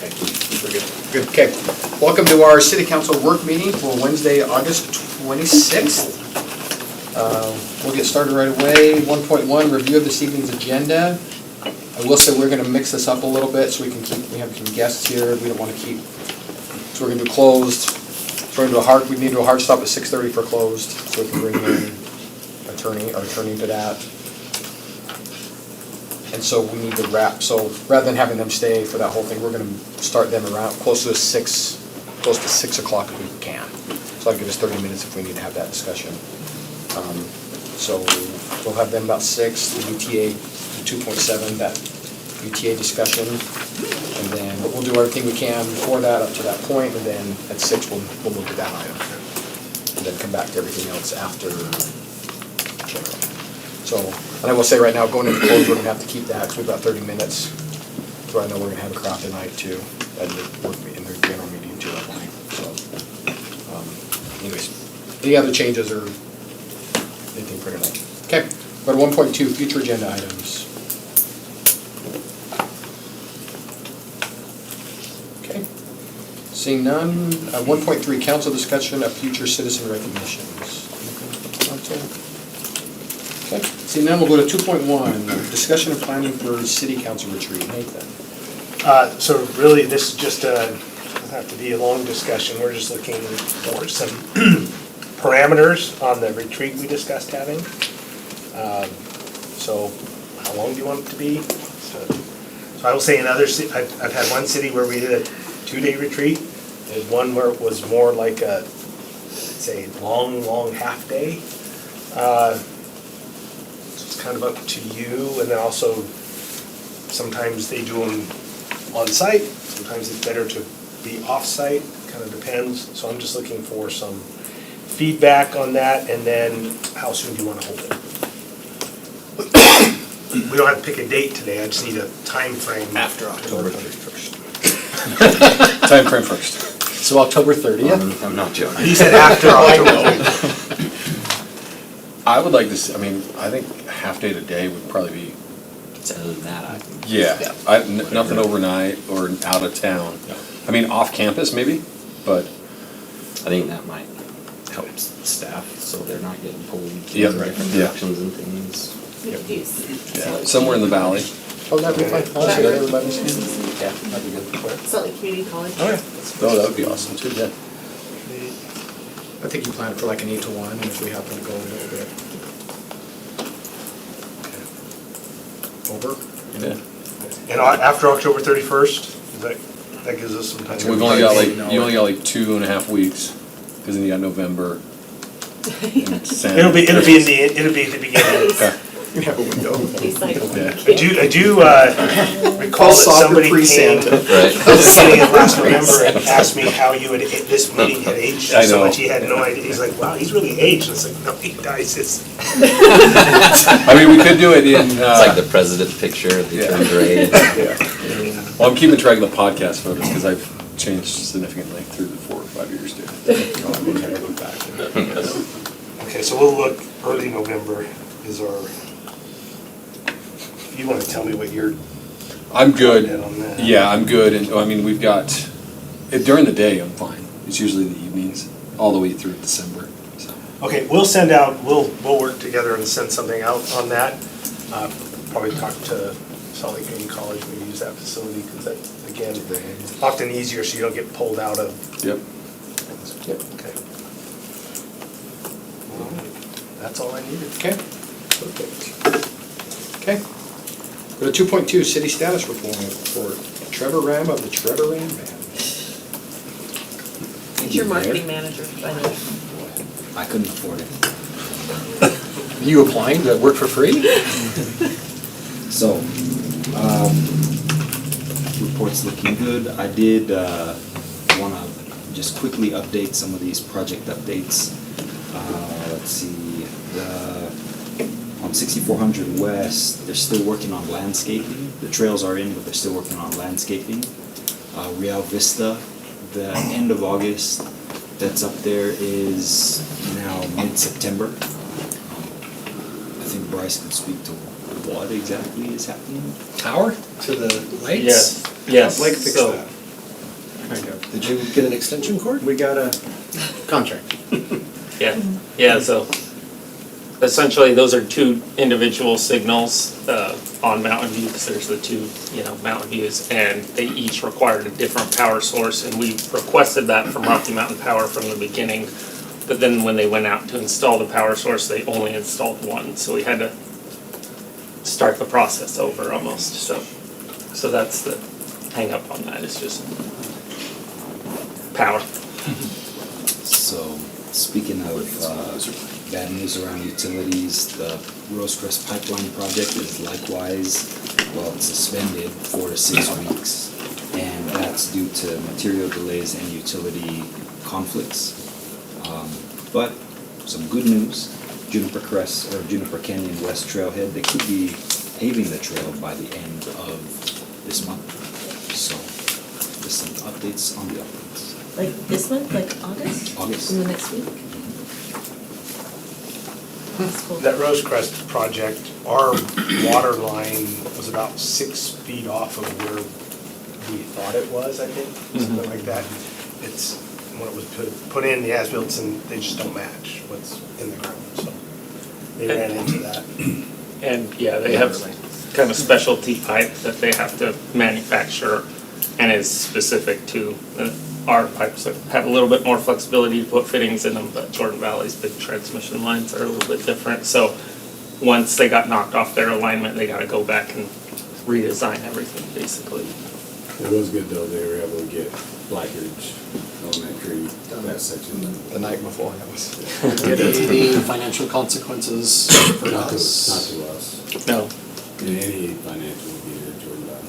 Okay, we're good. Good, okay. Welcome to our city council work meeting for Wednesday, August 26th. We'll get started right away. 1.1, review of this evening's agenda. I will say we're gonna mix this up a little bit so we have some guests here. We don't wanna keep, so we're gonna do closed. So we're gonna do we need to do a hard stop at 6:30 for closed, so we can bring in our attorney to that. And so we need to wrap, so rather than having them stay for that whole thing, we're gonna start them around close to 6 o'clock if we can. So that'll give us 30 minutes if we need to have that discussion. So we'll have them about 6, the UTA 2.7, that UTA discussion. And then we'll do everything we can before that up to that point, and then at 6 we'll move to that item. And then come back to everything else after general. So, and I will say right now, going into close, we're gonna have to keep that, because we've got 30 minutes. So I know we're gonna have a crowd tonight too, at the work meeting, in the general meeting too, that night. So, anyways, any other changes or anything for tonight? Okay, go to 1.2, future agenda items. Okay, seeing none. 1.3, council discussion of future citizen recognitions. Okay, seeing none, we'll go to 2.1, discussion of planning for city council retreat. Nathan. So really, this is just doesn't have to be a long discussion. We're just looking for some parameters on the retreat we discussed having. So how long do you want it to be? So I will say in other I've had one city where we did a 2-day retreat. There's one where it was more like a, let's say, long half day. So it's kind of up to you, and then also sometimes they do them on site, sometimes it's better to be off site, kind of depends. So I'm just looking for some feedback on that, and then how soon do you want to hold it? We don't have to pick a date today, I just need a time frame. After October 31st. Time frame first. So October 30th? I'm not joking. He said after October. I would like to see, I mean, I think half day to day would probably be, Other than that, I think. yeah, nothing overnight or out of town. I mean, off campus maybe, but I think that might help staff, so they're not getting pulled Yeah, in right, different yeah. directions and things. yeah, somewhere in the valley. Oh, that'd be fine. I'll see that everybody's. Yeah, that'd be good. Salt Lake Community College. Oh, yeah. Oh, that would be awesome too, yeah. I think you plan it for like an 8 to 1, and if we happen to go a little bit. Okay. Over? Yeah. And after October 31st, that gives us some time. So we've only got like, you only got like 2.5 weeks, because then you got November. and It'll be at the beginning. Okay. We have a window. Yeah. I do recall that Soccer somebody came pre-Santa. at the beginning of last November and asked me how this meeting had aged I so know. much. He had no idea. He's like, wow, he's really aged. And it's like, no, he dies. I mean, we could do it in, It's like the president picture, they yeah. turn gray. yeah. Well, I'm keeping track of the podcast photos, because I've changed significantly through the 4 or 5 years too. Okay, so we'll look early November is our. If you want to tell me what you're. I'm good. On that. Yeah, I'm good, and I mean, we've got, during the day, I'm fine. It's usually the evenings, all the way through December, so. Okay, we'll send out. We'll work together and send something out on that. Probably talk to Salt Lake Community College. Maybe use that facility because that again often easier, so you don't get pulled out of. Yep. Yep. Okay. That's all I needed. Okay. Perfect. Okay. Go to 2.2, city status report for Trevor Ram of the Trevor Ram Band. He's your marketing manager, by the way. I couldn't afford it. You applying to work for free? So, report's looking good. I did want to just quickly update some of these project updates. Let's see, on 6400 West, they're still working on landscaping. The trails are in, but they're still working on landscaping. Real Vista, the end of August that's up there is now mid-September. I think Bryce can speak to what exactly is happening. Power to the lights? Yes. Blake fixed So, that. Did you get an extension cord? We got a, Contract. Yeah, so essentially, those are two individual signals on Mountain View, because there's the two, Mountain Views, and they each required a different power source, and we requested that from Rocky Mountain Power from the beginning. But then when they went out to install the power source, they only installed one, so we had to start the process over almost, so that's the hang up on that, it's just power. So, speaking of bad news around utilities, the Rosecrest Pipeline project is likewise, it's suspended 4 to 6 weeks. And that's due to material delays and utility conflicts. But some good news, Juniper Crest, or Juniper Canyon West Trailhead, they could be paving the trail by the end of this month. So, there's some updates on the updates. Like this month, like August? August. In the next week? That's cool. that Rosecrest project, our water line was about 6 feet off of where we thought it was, I think, something like that. It's, when it was put in, the as-built, and they just don't match what's in the ground, so they ran into that. And yeah, they have kind of specialty pipe that they have to manufacture and is specific to, our pipes have a little bit more flexibility to put fittings in them, but Jordan Valley's big transmission lines are a little bit different. So once they got knocked off their alignment, they gotta go back and redesign everything, basically. It was good though, they were able to get Blackridge Elementary, that section. The night before, that was. Any financial consequences for Not to us? us. No, Any financial would be here, Jordan Valley.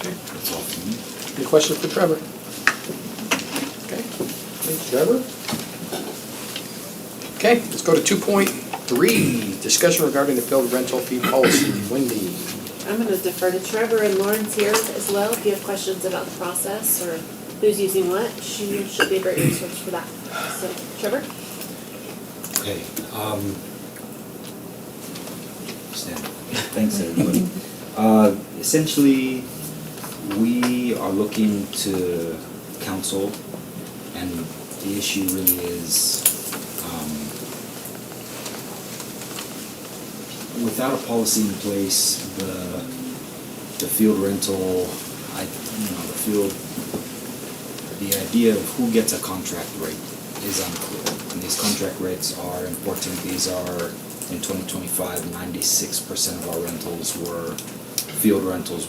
That's all from me. Any questions for Trevor? Okay, thanks, Trevor. Okay, let's go to 2.3, discussion regarding the field rental fee policy. Wendy. I'm gonna defer to Trevor and Lawrence here as well, if you have questions about the process or who's using what, she should be a great resource for that. So, Trevor? Okay, stand up. Thanks, everybody. Essentially, we are looking to council, and the issue really is, without a policy in place, the field rental, the idea of who gets a contract rate is unclear. And these contract rates are important. These are, in 2025, 96% of our rentals were, field rentals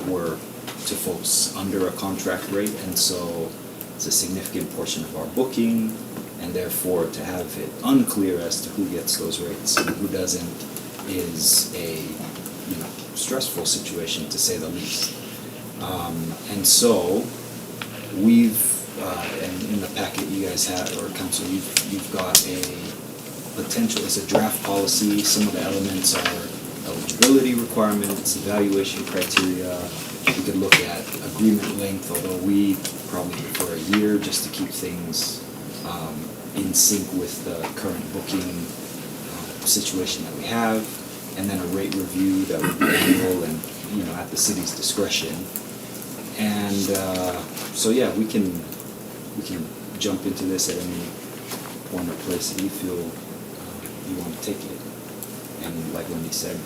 were to folks under a contract rate. And so it's a significant portion of our booking, and therefore to have it unclear as to who gets those rates and who doesn't is a stressful situation, to say the least. And so we've and in the packet you guys have, or council, you've got a potential, it's a draft policy. Some of the elements are eligibility requirements, evaluation criteria. We could look at agreement length, although we probably prefer a year just to keep things in sync with the current booking situation that we have, and then a rate review that would be annual and, at the city's discretion. And so yeah, we can jump into this at any point or place that you feel you want to take it. And like Wendy said,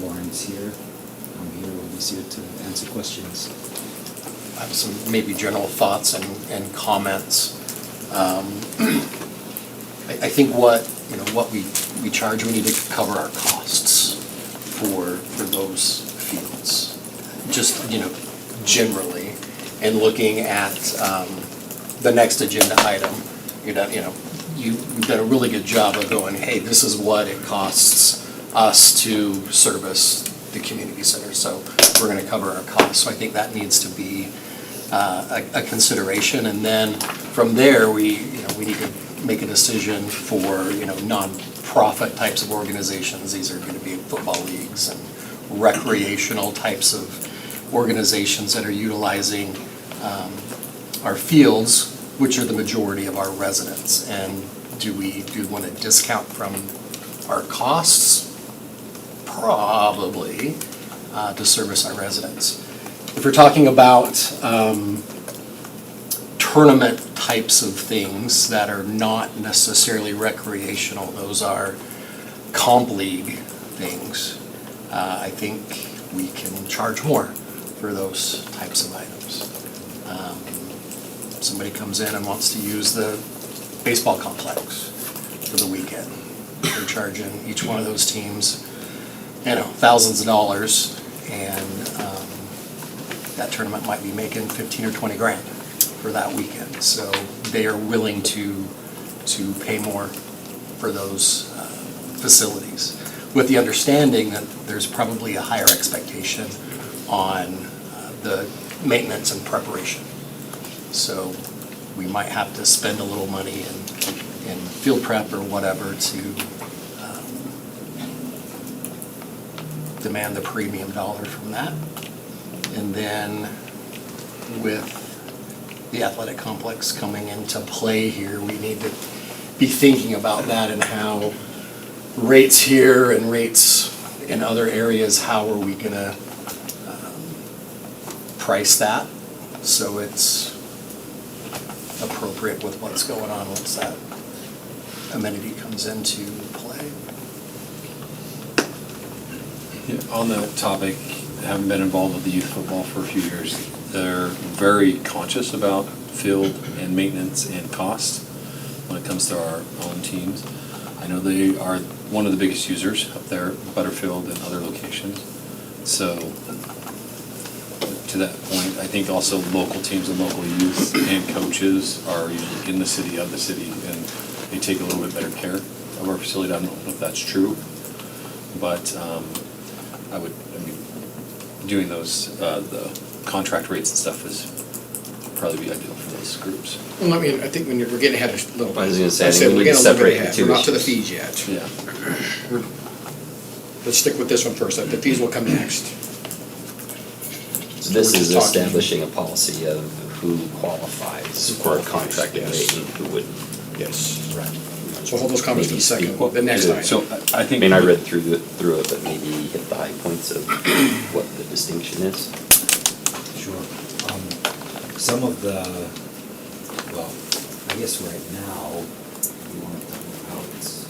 Lauren's here. I'm here. Wendy's here to answer questions. I have some maybe general thoughts and comments. I think what we charge, we need to cover our costs for those fields. Just, generally, and looking at the next agenda item, you've done a really good job of going, hey, this is what it costs us to service the community center, so we're gonna cover our costs. So I think that needs to be a consideration, and then from there, we need to make a decision for, non-profit types of organizations. These are gonna be football leagues and recreational types of organizations that are utilizing our fields, which are the majority of our residents. And do we want to discount from our costs? Probably. to service our residents. If we're talking about tournament types of things that are not necessarily recreational, those are comp league things, I think we can charge more for those types of items. Somebody comes in and wants to use the baseball complex for the weekend. They're charging each one of those teams, thousands of dollars, and that tournament might be making 15 or 20 grand for that weekend. So they are willing to pay more for those facilities, with the understanding that there's probably a higher expectation on the maintenance and preparation. So we might have to spend a little money in field prep or whatever to demand the premium dollar from that. And then with the athletic complex coming into play here, we need to be thinking about that and how rates here and rates in other areas, how are we gonna price that so it's appropriate with what's going on once that amenity comes into play. Yeah, on that topic, having been involved with the youth football for a few years, they're very conscious about field and maintenance and cost when it comes to our own teams. I know they are one of the biggest users up there at Butterfield and other locations. So to that point, I think also local teams and local youth and coaches are usually in the city, of the city, and they take a little bit better care of our facility. I don't know if that's true, but doing those, the contract rates and stuff is probably be ideal for those groups. Well, I think we're getting ahead a little bit. I was gonna say, I Like think we we're need to getting a little separate bit the ahead. two We're not to the issues. fees yet. Yeah. Let's stick with this one first. The fees will come next. So this We're is just talking- establishing a policy of who qualifies Who for a qualifies, contracted yes. rate and who wouldn't. Yes. So hold those comments to the second, Well, the next item. So I I think. mean, I read through it, but maybe hit the high points of what the distinction is. Sure. Some of the, well, I guess right now, we want to talk about how it's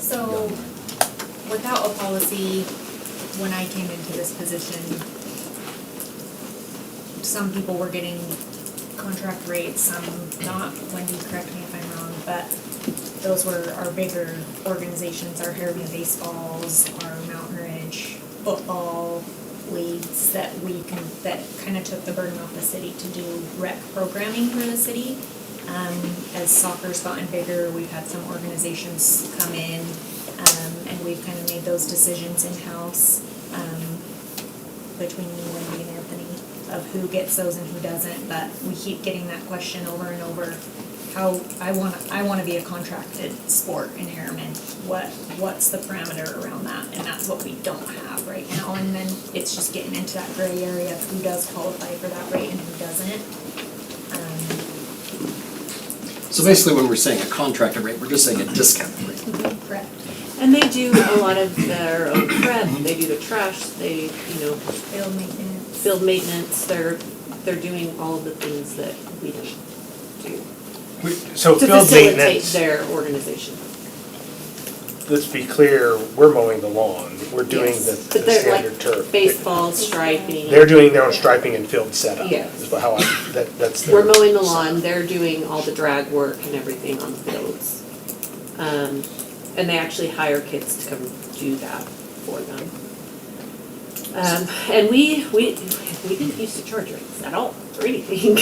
So, done. without a policy, when I came into this position, some people were getting contract rates, some not. Wendy, correct me if I'm wrong, but those were our bigger organizations, our Harrowby Baseballs, our Mountain Ridge football leagues that kind of took the burden off the city to do rec programming for the city. As soccer's gotten bigger, we've had some organizations come in, and we've kind of made those decisions in-house, between me, Wendy, and Anthony, of who gets those and who doesn't, but we keep getting that question over and over. How, I wanna be a contracted sport in Harriman, what's the parameter around that? And that's what we don't have right now, and then it's just getting into that gray area of who does qualify for that rate and who doesn't. So basically, when we're saying a contracted rate, we're just saying a discounted rate. Correct. And they do a lot of their own prep, they do the trash, they, Field maintenance. field maintenance, they're doing all of the things that we don't do. So To field facilitate maintenance, their organization. let's be clear, we're mowing the lawn, we're doing Yes. the But they're standard like turf. baseball, striping. They're doing their own striping and field setup. Yes. Is how that's their. We're mowing the lawn, they're doing all the drag work and everything on the fields. And they actually hire kids to come do that for them. And we didn't used to charge rates at all for anything.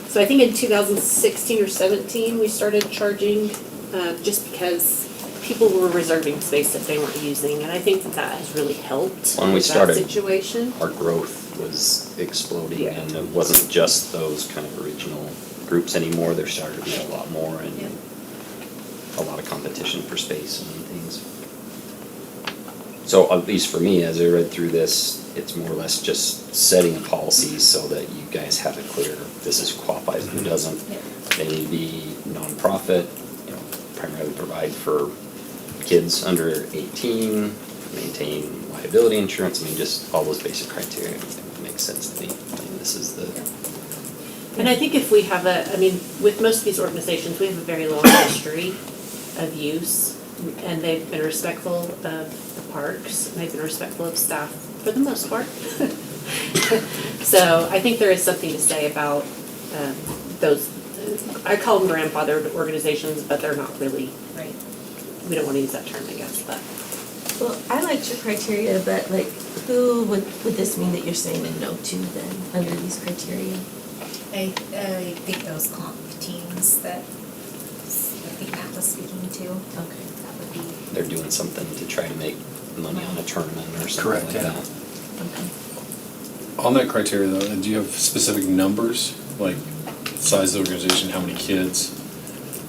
So I think in 2016 or 17, we started charging, just because people were reserving space that they weren't using, and I think that has really helped When we with that started, situation. our growth was exploding, Yeah. and it wasn't just those kind of original groups anymore. There started to be a lot more, and Yeah. a lot of competition for space and things. So at least for me, as I read through this, it's more or less just setting a policy so that you guys have it clear, this is who qualifies, who doesn't. Yeah. They need to be nonprofit, primarily provide for kids under 18, maintain liability insurance, I mean, just all those basic criteria make sense to me. I mean, this is the, And I think if we have with most of these organizations, we have a very long history of use, and they've been respectful of the parks, and they've been respectful of staff for the most part. So I think there is something to say about those, I call them grandfathered organizations, but they're not really, Right. we don't want to use that term, I guess, but. Well, I liked your criteria, but like, who would this mean that you're saying a no to then, under these criteria? I think those comp teams that I think Matt was speaking to. Okay. That would be. they're doing something to try to make money on a tournament or something Correct, like yeah. that. Okay. On that criteria though, do you have specific numbers, like size of the organization, how many kids?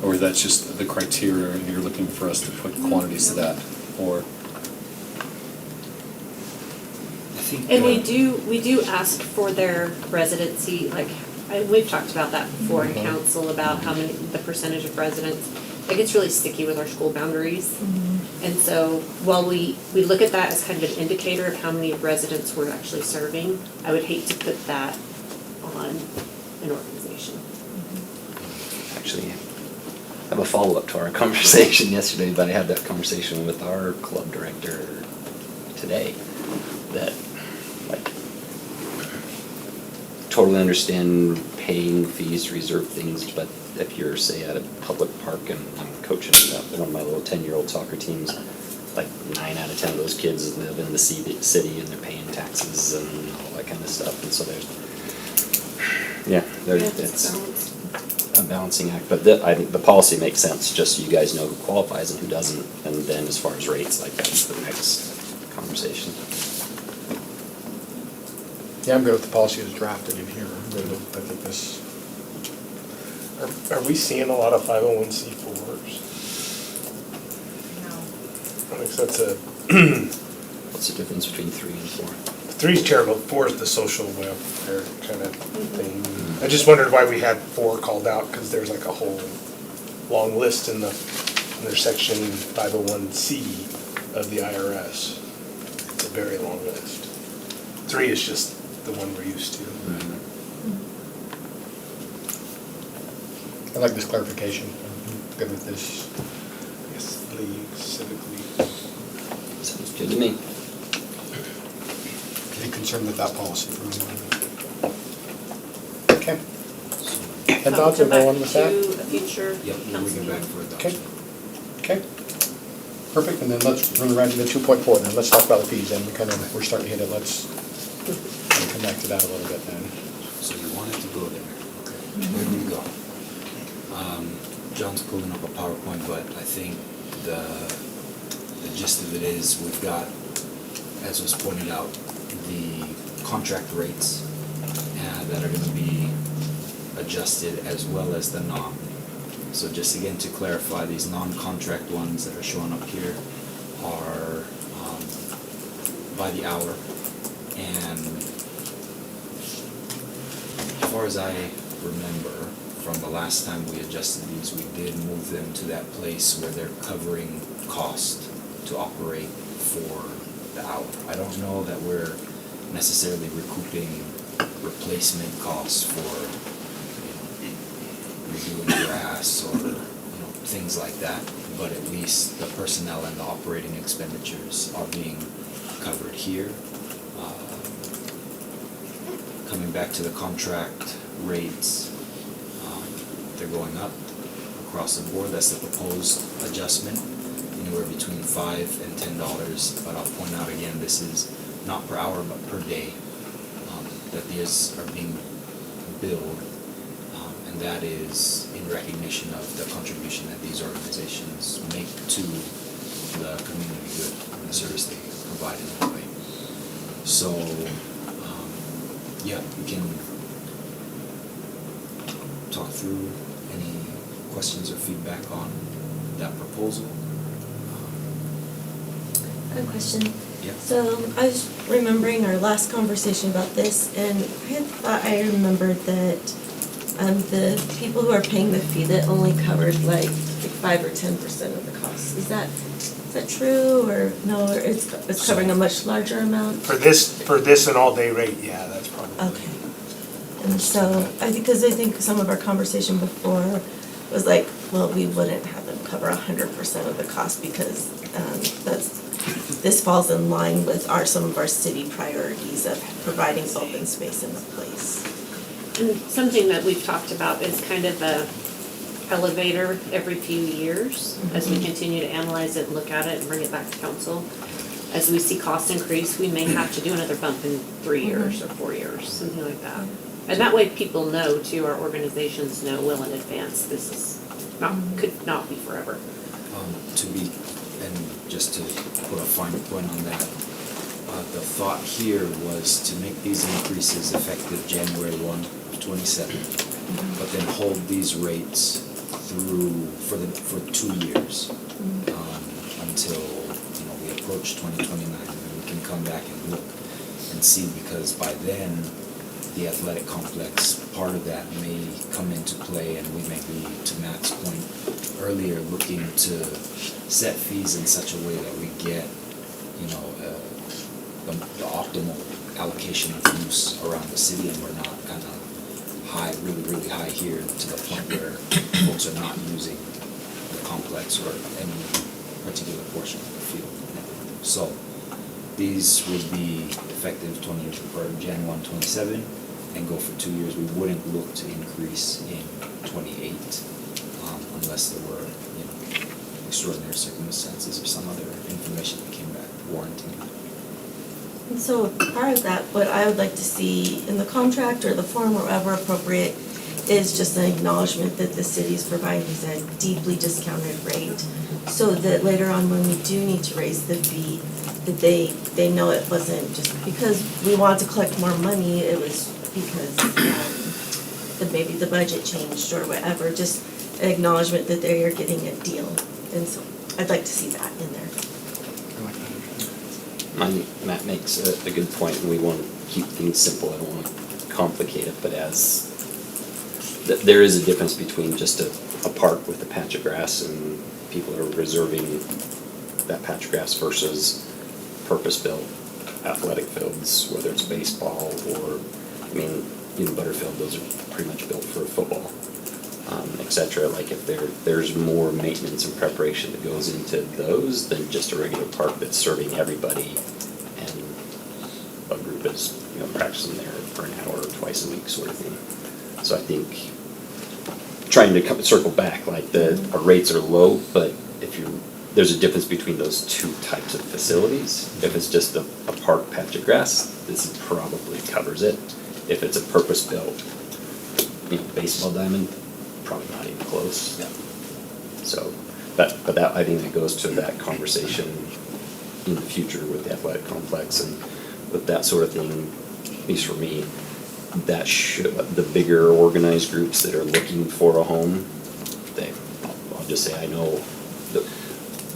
Or that's just the criteria and you're looking for us to put quantities to that, or? I think. And we do ask for their residency, like, we've talked about that before in council, about how many, the percentage of residents. It gets really sticky with our school boundaries. And so while we look at that as kind of an indicator of how many residents we're actually serving, I would hate to put that on an organization. Actually, I have a follow-up to our conversation yesterday, but I had that conversation with our club director today, that, like, totally understand paying fees, reserve things, but if you're, say, at a public park and I'm coaching one of my little 10-year-old soccer teams, like 9 out of 10 of those kids live in the city and they're paying taxes and all that kind of stuff, and so it's a balancing act, but the policy makes sense, just so you guys know who qualifies and who doesn't, and then as far as rates, like, that's the next conversation. Yeah, I'm good with the policy as drafted in here. I'm good with, I think this, Are we seeing a lot of 501c4s? No. I think that's a, What's the difference between 3 and 4? 3 is terrible, 4 is the social welfare kind of thing. I just wondered why we had 4 called out, because there's like a whole long list in their section 501c of the IRS. It's a very long list. 3 is just the one we're used to. I like this clarification. I'm good with this. I guess league, civic league. Sounds good to me. Any concern with that policy for anyone? Okay. Head thoughts, Come back everyone with that? to a future Yep, we'll council get back meeting. for Okay. adoption. Okay. Perfect, and then let's run around to the 2.4 then. Let's talk about the fees then. We're starting to hit it. Let's come back to that a little bit then. So you wanted to go there, okay, where do we go? John's pulling up a PowerPoint, but I think the gist of it is we've got, as was pointed out, the contract rates that are gonna be adjusted as well as the non. So just again to clarify, these non-contract ones that are showing up here are by the hour, and as far as I remember, from the last time we adjusted these, we did move them to that place where they're covering cost to operate for the hour. I don't know that we're necessarily recouping replacement costs for, redoing grass or, things like that, but at least the personnel and the operating expenditures are being covered here. Coming back to the contract rates, they're going up across the board. That's the proposed adjustment, anywhere between $5 and $10. But I'll point out again, this is not per hour but per day that these are being billed, and that is in recognition of the contribution that these organizations make to the community good and the service they provide in that way. So, yeah, we can talk through any questions or feedback on that proposal. I have a question. Yeah. So I was remembering our last conversation about this, and I had thought I remembered that the people who are paying the fee that only covered like 5 or 10% of the cost. Is Is that true, or no, or it's covering a much larger amount? For this an all-day rate, yeah, that's probably. Okay. And so, I think some of our conversation before was like, well, we wouldn't have them cover 100% of the cost because this falls in line with some of our city priorities of providing open space in the place. And something that we've talked about is kind of a elevator every few years as we continue to analyze it and look at it and bring it back to council. As we see costs increase, we may have to do another bump in 3 years or 4 years, something like that. And that way people know too, our organizations know well in advance, this is could not be forever. And just to put a finer point on that, the thought here was to make these increases effective January 1 of 27, but then hold these rates through for 2 years until we approach 2029, and then we can come back and look and see, because by then the athletic complex part of that may come into play, and we may be, to Matt's point earlier, looking to set fees in such a way that we get the optimal allocation of use around the city, and we're not kind of high, really high here to the point where folks are not using the complex or any particular portion of the field. So these would be effective Jan 1, 27, and go for 2 years. We wouldn't look to increase in 28 unless there were extraordinary circumstances or some other information that came back warranting it. And so part of that, what I would like to see in the contract or the form, wherever appropriate, is just an acknowledgement that the city is providing these at a deeply discounted rate, so that later on when we do need to raise the fee, that they know it wasn't just because we want to collect more money, it was because that maybe the budget changed or whatever, just an acknowledgement that they are getting a deal. And so I'd like to see that in there. Matt makes a good point, and we want to keep things simple. I don't want to complicate it, but there is a difference between just a park with a patch of grass and people are reserving that patch of grass versus purpose-built athletic fields, whether it's baseball or, Butterfield, those are pretty much built for football, et cetera. Like if there's more maintenance and preparation that goes into those than just a regular park that's serving everybody, and a group is practicing there for an hour or twice a week sort of thing. So I think trying to circle back, like our rates are low, but there's a difference between those two types of facilities. If it's just a park patch of grass, this probably covers it. If it's a purpose-built, baseball diamond, probably not even close. Yeah. So, but that, I think that goes to that conversation in the future with the athletic complex and with that sort of thing, at least for me, the bigger organized groups that are looking for a home, I'll just say I know that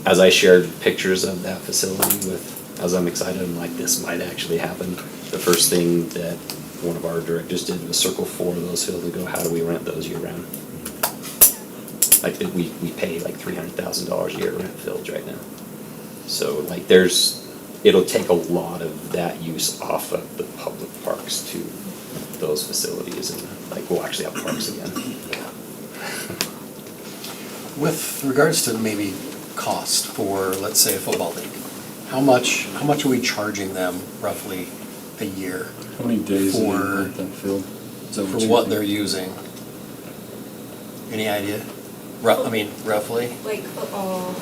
as I shared pictures of that facility as I'm excited, I'm like, this might actually happen. The first thing that one of our directors did was circle 4 of those fields and go, how do we rent those year round? Like we pay like $300,000 a year to rent fields right now. So like it'll take a lot of that use off of the public parks to those facilities, and like we'll actually have parks again. With regards to maybe cost for, let's say, a football league, how much are we charging them roughly a year How many days do you For- rent that field? Is that for you what think? they're using? Any idea? Roughly? Like football,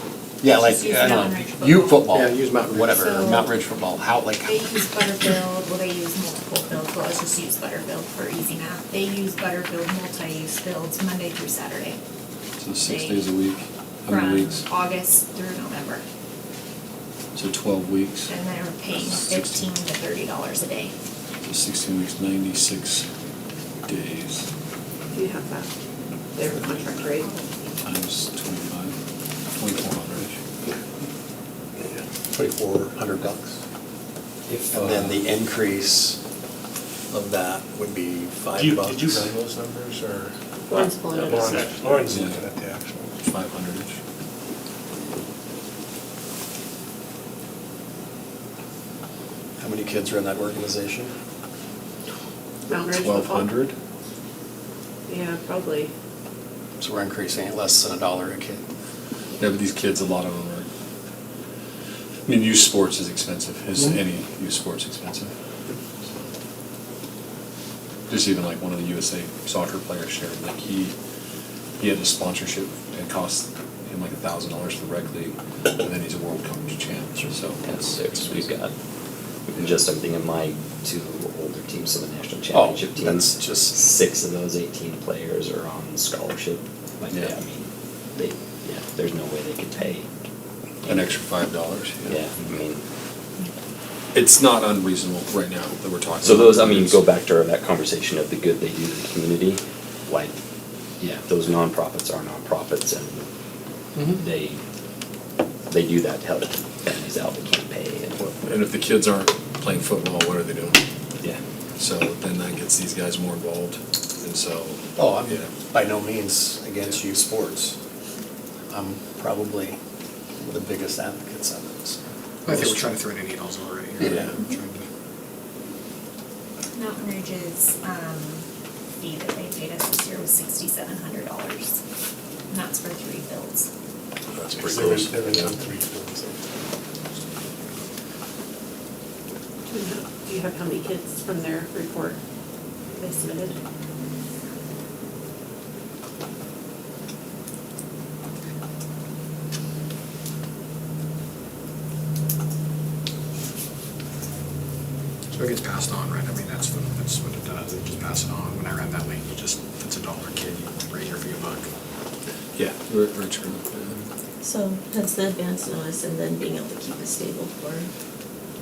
Yeah, like, Just use I don't Mountain know, Ridge U football. football. Yeah, use Mountain Ridge. Whatever, So- Mountain Ridge football, they use Butterfield, well, they use multiple fields, well, let's just use Butterfield for easy math. They use Butterfield multi-use fields Monday through Saturday, So 6 they- days a week, how many from weeks? August through November. So 12 weeks, And they're paying $15 to $30 a day. so 16 weeks, 96 days Do you have that, their contract rate? times 25, 2,400-ish. $2,400. And then the increase of that would be $5. Did you run those numbers, or? Lauren's pulling it up. Lauren's looking at the actual. 500-ish. kids are in that organization? Mountain Ridge football. 1,200? Yeah, probably. So we're increasing it less than $1 a kid. Yeah, but these kids, a lot of them are, I mean, youth sports is expensive. Is any youth sports expensive? Just even like one of the USA soccer players shared, like he had a sponsorship and cost him like $1,000 for the rec league, and then he's a world coach champ, so. We've got, just I'm thinking my two older teams, some of the national Oh, championship that's teams. just, 6 of those 18 players are on scholarship. Like, Yeah. I mean, there's no way they could pay. An extra $5, Yeah, I mean, It's not unreasonable right now that we're talking. so about those, I mean, this. go back to that conversation of the good they do to the community. Like, yeah, those nonprofits are nonprofits and they do that to help families out that can't pay and And if the kids aren't playing football, what are they doing? yeah. So then that gets these guys more involved, and so. oh, I'm Yeah. by no means against youth sports. I'm probably the biggest advocates of it. So. I think we're trying to thread any needles over right here. Yeah. We're trying to- Mountain Ridge's, fee that they paid us this year was $6,700. And that's for 3 fields. That's pretty close. Do you have how many kids from their report they submitted? So it gets passed on, right? I mean, that's what it does. It just pass it on. When I ran that link, you just, if it's $1 kid, you right here for your buck. Yeah, Rich. So hence the advance notice and then being able to keep it stable for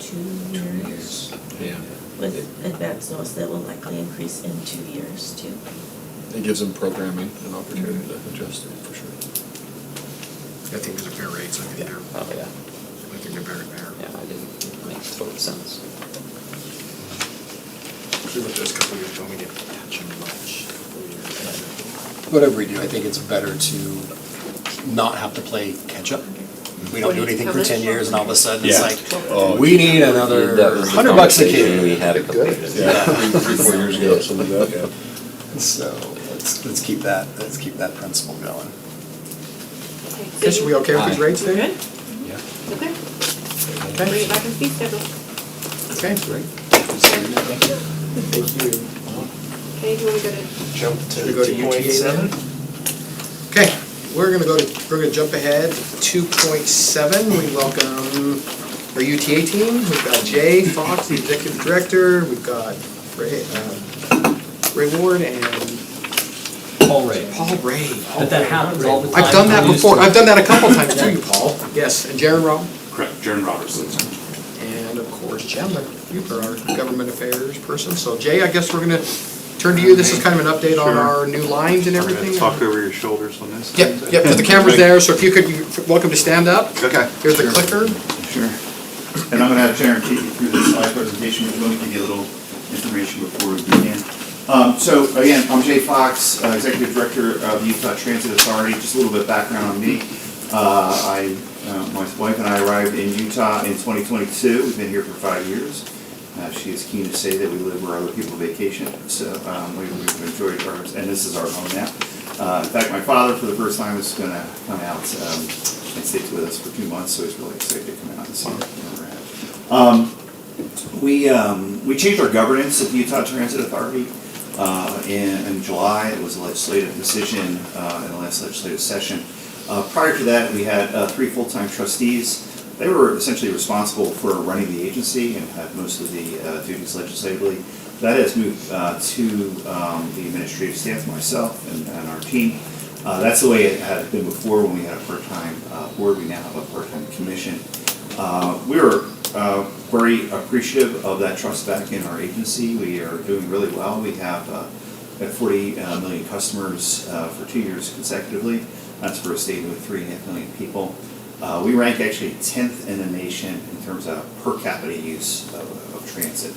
2 years. Yeah. With advance notice, that will likely increase in 2 years too. It gives them programming and opportunity to adjust it, for sure. I think those are fair rates. I think they're, Oh, yeah. I think they're very fair. Yeah, I didn't make total sense. We looked at this a couple years ago, we didn't touch them much. Whatever we do, I think it's better to not have to play catch-up. We don't do anything for 10 years and all of a sudden it's Yeah. like, Oh, we need another That was the $100 a conversation we kid. had a couple of years ago. Yeah, 3-4 years ago, something like that, yeah. So let's keep that principle going. Okay, Is we okay with these rates You're then? good? Yeah. Okay. Bring it back in fee schedule. Okay, great. Thank you. Okay, do you wanna go to, Jump to Should we go to 2.7? Okay, we're gonna jump ahead, 2.7, we welcome our UTA team, we've got Jay Fox, the executive director, we've got Ray Ward and Paul Ray. Paul Ray. But that happens all the time. I've done that I'm used before, to it. I've done that a couple times too, you Paul, yes, and Jaron Robb, Correct, Jaron Robertson. and of course Chandler, you are our government affairs person, so Jay, I guess we're gonna turn to you, this is kind of an update on Sure. our new lines and I'm gonna everything. talk over your shoulders on this. Yep, yep, put the camera's there, so if you could, you're welcome to stand up. Okay. Here's the sure. clicker. Sure. And I'm gonna have Sharon take you through the slide presentation, we're going to give you a little information before we begin. So again, I'm Jay Fox, Executive Director of the Utah Transit Authority. Just a little bit of background on me. My wife and I arrived in Utah in 2022. We've been here for 5 years. She is keen to say that we live where other people vacation, so we've enjoyed ours, and this is our home now. In fact, my father, for the first time, is going to come out and stay with us for 2 months, so he's really excited to come out and see where we're at. We changed our governance at the Utah Transit Authority in July. It was a legislative decision in the last legislative session. Prior to that, we had 3 full-time trustees. They were essentially responsible for running the agency and had most of the duties legislatively. That has moved to the administrative staff, myself, and our team. That's the way it had been before when we had a part-time board. We now have a part-time commission. We were very appreciative of that trust back in our agency. We are doing really well. We have 40 million customers for 2 years consecutively. That's for a state with 3.5 million people. We rank actually 10th in the nation in terms of per capita use of transit.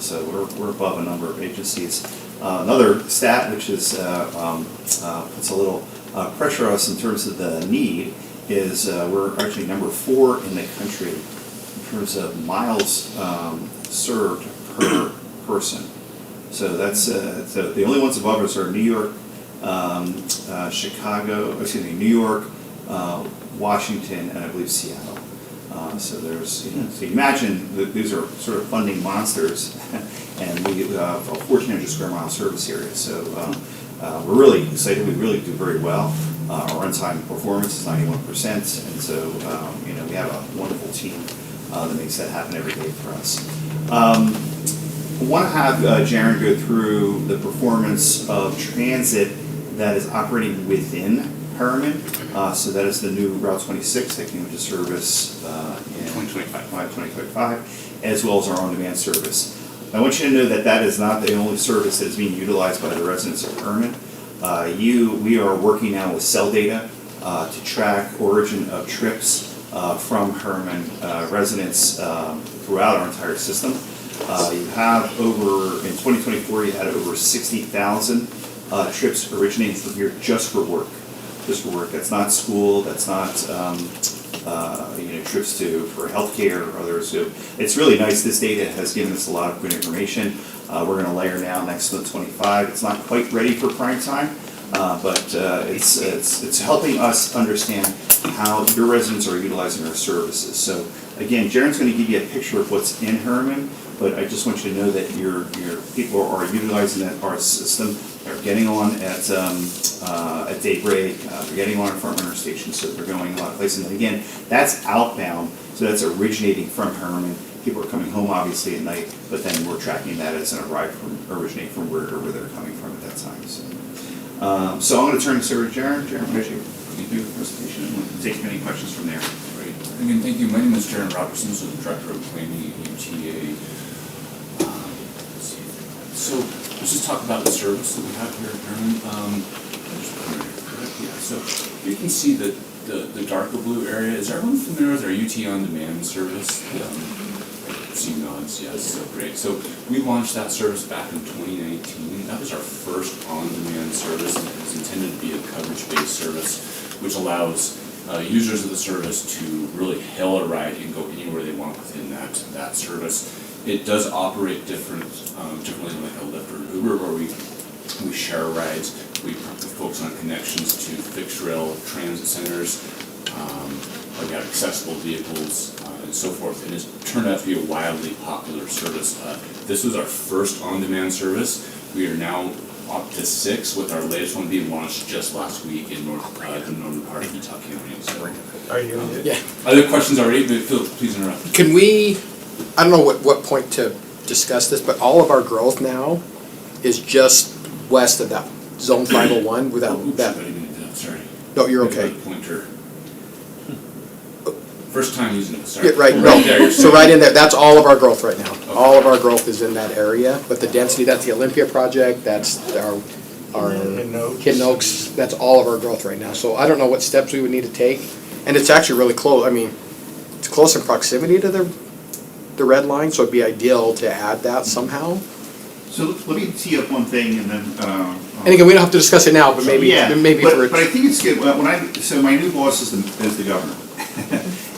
So we're above a number of agencies. Another stat which is puts a little pressure on us in terms of the need is we're actually number 4 in the country in terms of miles served per person. So that's, so the only ones above us are New York, New York, Washington, and I believe Seattle. So there's, so you imagine that these are sort of funding monsters, and we have a 1,400 square mile service area. So we're really excited. We really do very well. Our on-time performance is 91%, and so we have a wonderful team that makes that happen every day for us. I want to have Jaren go through the performance of transit that is operating within Harriman. So that is the new Route 26 that came into service in 2025, as well as our on-demand service. I want you to know that that is not the only service that is being utilized by the residents of Harriman. We are working now with cell data to track origin of trips from Harriman residents throughout our entire system. You have in 2024, you had over 60,000 trips originating from here just for work. That's not school, that's not trips for healthcare or others. So it's really nice. This data has given us a lot of good information. We're going to layer now next to the 25. It's not quite ready for prime time, but it's helping us understand how your residents are utilizing our services. So again, Jaren's going to give you a picture of what's in Harriman, but I just want you to know that your people are utilizing our system. They're getting on at daybreak. They're getting on at Front Runner Station, so they're going a lot of places. And again, that's outbound, so that's originating from Harriman. People are coming home obviously at night, but then we're tracking that as an originate from wherever they're coming from at that time. So I'm going to turn this over to Jaren. Jaren, why don't you do the presentation and we'll take any questions from there. Great. Again, thank you. My name is Jaren Robertson, so the Director of Planning at UTA. So let's just talk about the service that we have here at Harriman. So you can see that the darker blue area. Is everyone familiar with our UT On-Demand service? See nods, yes, so great. So we launched that service back in 2019. That was our first on-demand service, and it was intended to be a coverage-based service, which allows users of the service to really hail a ride and go anywhere they want within that service. It does operate differently like a Lyft or Uber, where we share rides. We focus on connections to fixed rail transit centers. We have accessible vehicles and so forth, and it's turned out to be a wildly popular service. This was our first on-demand service. We are now up to 6, with our latest one being launched just last week in the northern part of Utah County. So, are you gonna do it? Yeah. Other questions already? Phil, please interrupt. Can we, I don't know what point to discuss this, but all of our growth now is just west of that zone 501 without that. Sorry. No, you're okay. Pointer. First time using it, sorry. Yeah, right, no, so right in there, that's all of our growth right now. Okay. All of our growth is in that area, but the density, that's the Olympia project, that's our Hidden Oaks, that's all of our growth right now. So I don't know what steps we would need to take, and it's actually really close, I mean, it's close in proximity to the red line, so it'd be ideal to add that somehow. So let me tee up one thing and then. And again, we don't have to discuss it now, but maybe, but I think it's good. So my new boss is the governor.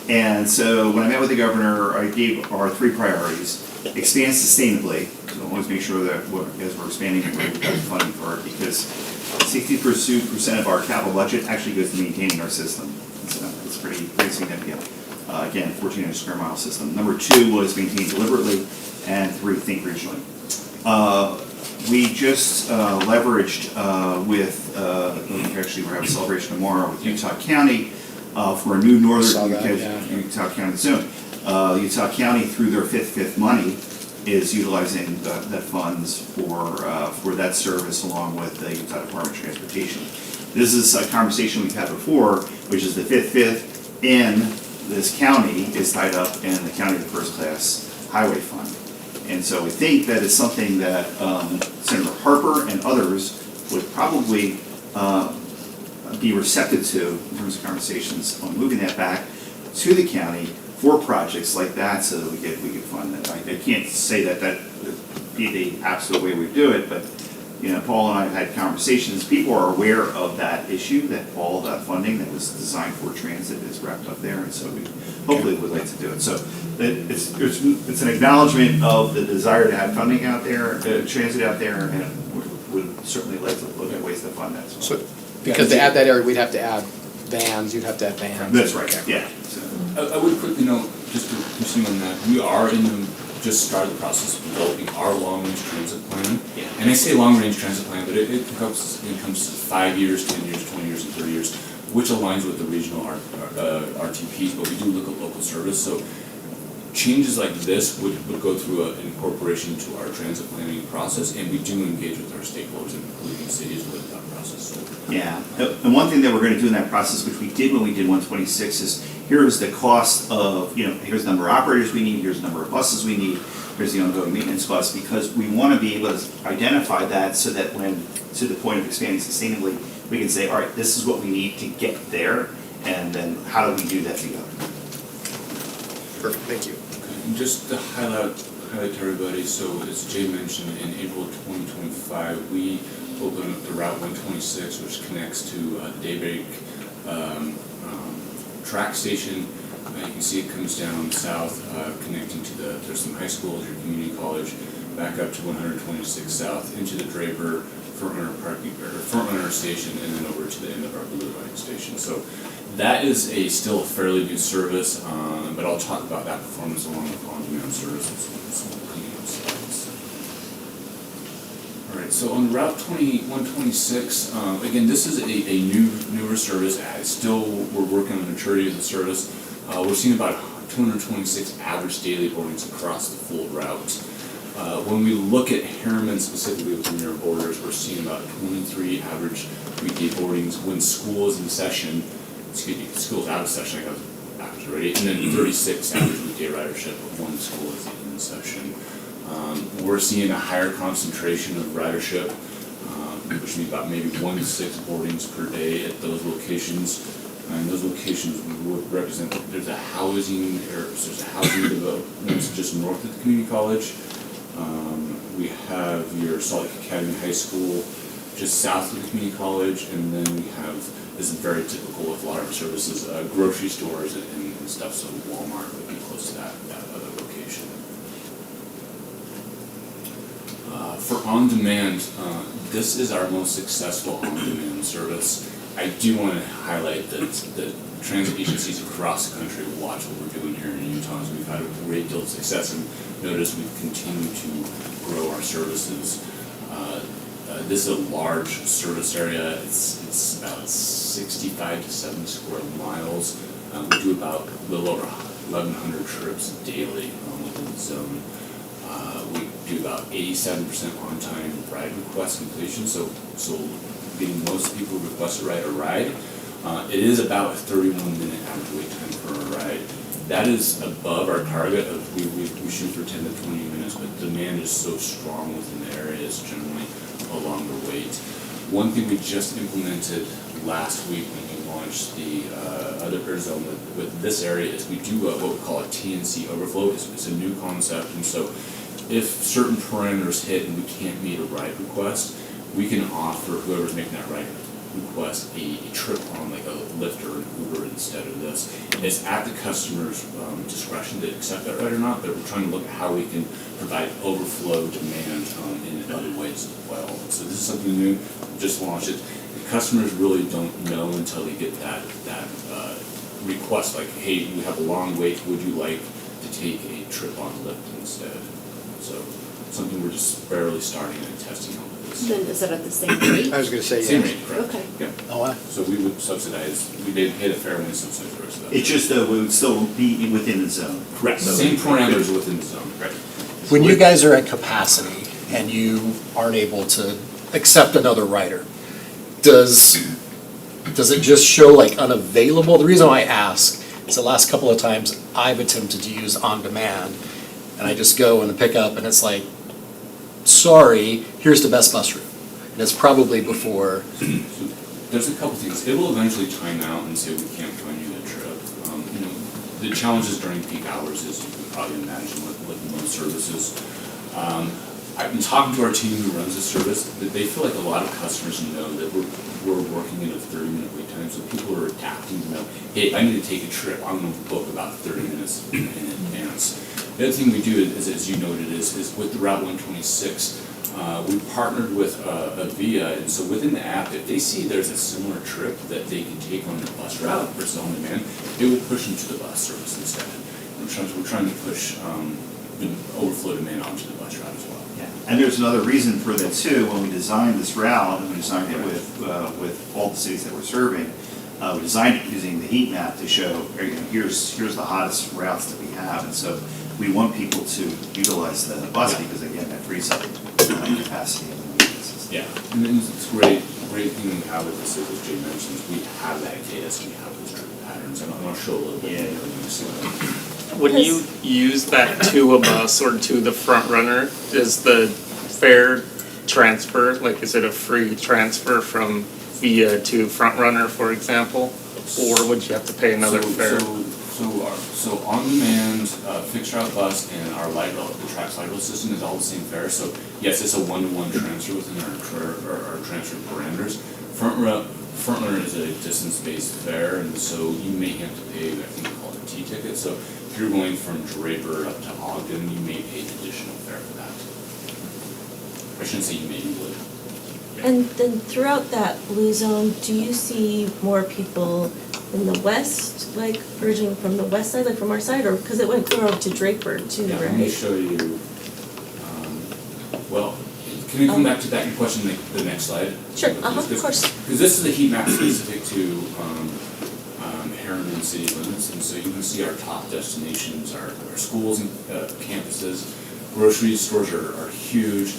And so when I met with the governor, I gave our 3 priorities. Expand sustainably, so always make sure that as we're expanding, we've got funding for it, because 60% of our capital budget actually goes to maintaining our system. So it's pretty significant. Again, 1,400 square mile system. Number 2 was maintain deliberately, and 3, think regionally. We just leveraged with, actually we're having a celebration tomorrow with Utah County for a new northern Utah County zone. Utah County, through their fifth money, is utilizing that funds for that service along with the Utah Department of Transportation. This is a conversation we've had before, which is the fifth in this county is tied up in the county first class highway fund. And so we think that is something that Senator Harper and others would probably be receptive to in terms of conversations on moving that back to the county for projects like that, so that we could fund it. I can't say that would be the absolute way we do it, but you know, Paul and I have had conversations, people are aware of that issue, that all that funding that was designed for transit is wrapped up there, and so we hopefully would like to do it. So it's an acknowledgement of the desire to have funding out there, transit out there, and would certainly like to look at ways to fund that. So, because to add that area, we'd have to add vans, you'd have to add vans. That's right, yeah. So, I would quickly note, just to continue on that, we are just started the process of developing our long-range transit plan. Yeah. And I say long-range transit plan, but it encompasses 5 years, 10 years, 20 years, and 30 years, which aligns with the regional RTPs, but we do look at local service. So changes like this would go through an incorporation to our transit planning process, and we do engage with our stakeholders, including cities, with that process. So, yeah, and one thing that we're gonna do in that process, which we did when we did 126, is here's the cost of, you know, here's the number of operators we need, here's the number of buses we need, here's the ongoing maintenance costs, because we wanna be able to identify that so that when, to the point of expanding sustainably, we can say, all right, this is what we need to get there, and then how do we do that together? Perfect, thank you. and just to highlight to everybody, so as Jay mentioned, in April 2025, we opened up the Route 126, which connects to the Daybreak track station. You can see it comes down south, connecting to the Thurston High School, your community college, back up to 126 south, into the Draper front runner station, and then over to the end of our Blue Line station. So that is still a fairly new service, but I'll talk about that performance along with on-demand services and some cleaning up slides. All right, so on Route 126, again, this is a newer service. We're working on the maturity of the service. We're seeing about 226 average daily boardings across the full route. When we look at Harriman specifically within their borders, we're seeing about 23 average weekday boardings when school is in session. School's out of session, I got it backwards already, and then 36 average weekday ridership when school is in session. We're seeing a higher concentration of ridership, which means about maybe 1 to 6 boardings per day at those locations. And those locations would represent, there's a housing development just north of the community college. We have your Salt Lake Academy High School just south of the community college, and then we have, this is very typical with a lot of our services, grocery stores and stuff, so Walmart would be close to that other location. For on-demand, this is our most successful on-demand service. I do want to highlight that the transit agencies across the country watch what we're doing here in Utah, so we've had a great deal of success, and notice we've continued to grow our services. This is a large service area. It's about 65 to 70 square miles. We do about a little over 1,100 trips daily within the zone. We do about 87% on-time ride request completion, so getting most people who request a ride. It is about a 31-minute average wait time for a ride. That is above our target of we shoot for 10 to 20 minutes, but demand is so strong within the area, it's generally a longer wait. One thing we just implemented last week when we launched the other zone with this area is we do what we call a TNC overflow. It's a new concept, and so if certain parameters hit and we can't meet a ride request, we can offer whoever's making that ride request a trip on like a Lyft or an Uber instead of this. It's at the customer's discretion to accept that ride or not, but we're trying to look at how we can provide overflow demand in other ways as well. So this is something new, just launched it. The customers really don't know until they get that request, like, hey, we have a long wait, would you like to take a trip on Lyft instead? So something we're just barely starting and testing on. Then is it at the same rate? I was gonna say, Same yeah. rate, correct. Okay. Yeah. Oh, wow. So we would subsidize, we did pay the fare when we subsidize the rest of that. It's just that we would still be within the zone. Correct, same parameters within the zone, right. When you guys are at capacity and you aren't able to accept another rider, does it just show like unavailable? The reason why I ask is the last couple of times I've attempted to use on-demand, and I just go in the pickup and it's like, sorry, here's the best bus route. And it's probably before. So there's a couple things. It will eventually time out and say we can't find you the trip. The challenges during peak hours, as you can probably imagine with most services. I've been talking to our team who runs the service, that they feel like a lot of customers know that we're working in a 30-minute wait time, so people are adapting to know, hey, I need to take a trip, I'm gonna book about 30 minutes in advance. The other thing we do is, as you noted, is with the Route 126, we partnered with Avia, and so within the app, if they see there's a similar trip that they can take on the bus route versus on demand, they will push them to the bus service instead. We're trying to push the overflow demand onto the bus route as well. Yeah, and there's another reason for that too. When we designed this route, and we designed it with all the cities that we're serving, we designed it using the heat map to show, here's the hottest routes that we have, and so we want people to utilize the bus because again, that frees up capacity. Yeah, and then it's great thing we have with this, as Jay mentioned, we have that data, so we have those trip patterns, and I'll show a little bit later in the slide. When you use that to a bus or to the front runner, is the fare transfer, like is it a free transfer from Via to front runner, for example? Or would you have to pay another fare? So on-demand, fixed route bus and our light rail, the Trax light rail system is all the same fare. So yes, it's a one-to-one transfer within our transfer parameters. Front runner is a distance-based fare, and so you may have to pay, I think we call it a T-ticket. So if you're going from Draper up to Ogden, you may pay an additional fare for that. I shouldn't say you may, you would. And then throughout that blue zone, do you see more people in the west, like urging from the west side, like from our side, or, because it went clear over to Draper too, Yeah, right? let me show you, well, can we come back to that, your question, the next slide? Sure, of course. Because this is a heat map specific to Harriman city limits, and so you can see our top destinations, our schools and campuses. Grocery stores are huge.